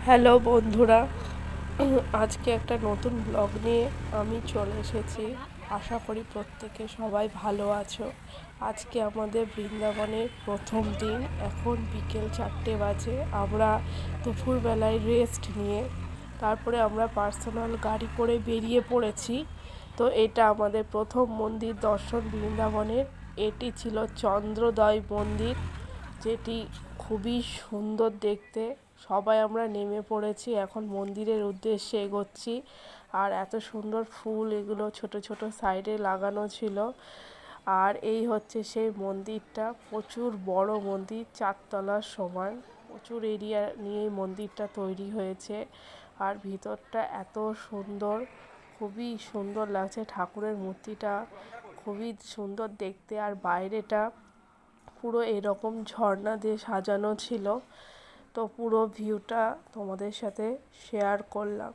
Hello বন্ধুরা, আজকে একটা নতুন ব্লগ নিয়ে আমি চলে এসেছি। আশা করি প্রত্যেকে সবাই ভালো আছো। আজকে আমাদের বৃন্দাবনের প্রথম দিন। এখন বিকেল 4টে বাজে। আমরা দুপুরবেলায় রেস্ট নিয়ে তারপরে আমরা পার্সোনাল গাড়ি করে বেরিয়ে পড়েছি। তো এটা আমাদের প্রথম মন্দির দর্শন বৃন্দাবনের। এটি ছিল চন্দ্রোদয় মন্দির, যেটি খুবই সুন্দর দেখতে। সবাই আমরা নেমে পড়েছি, এখন মন্দিরের উদ্দেশ্যে এগোচ্ছি। আর এত সুন্দর ফুল এগুলো ছোট ছোট সাইডে লাগানো ছিল। আর এই হচ্ছে সেই মন্দিরটা, প্রচুর বড় মন্দির, 4 তলার সমান। প্রচুর এরিয়া নিয়ে মন্দিরটা তৈরি হয়েছে। আর ভিতরটা এত সুন্দর, খুবই সুন্দর লাগছে। ঠাকুরের মূর্তিটা খুবই সুন্দর দেখতে। আর বাইরেটা পুরো এরকম ঝর্ণা দিয়ে সাজানো ছিল। তো পুরো ভিউটা তোমাদের সাথে শেয়ার করলাম।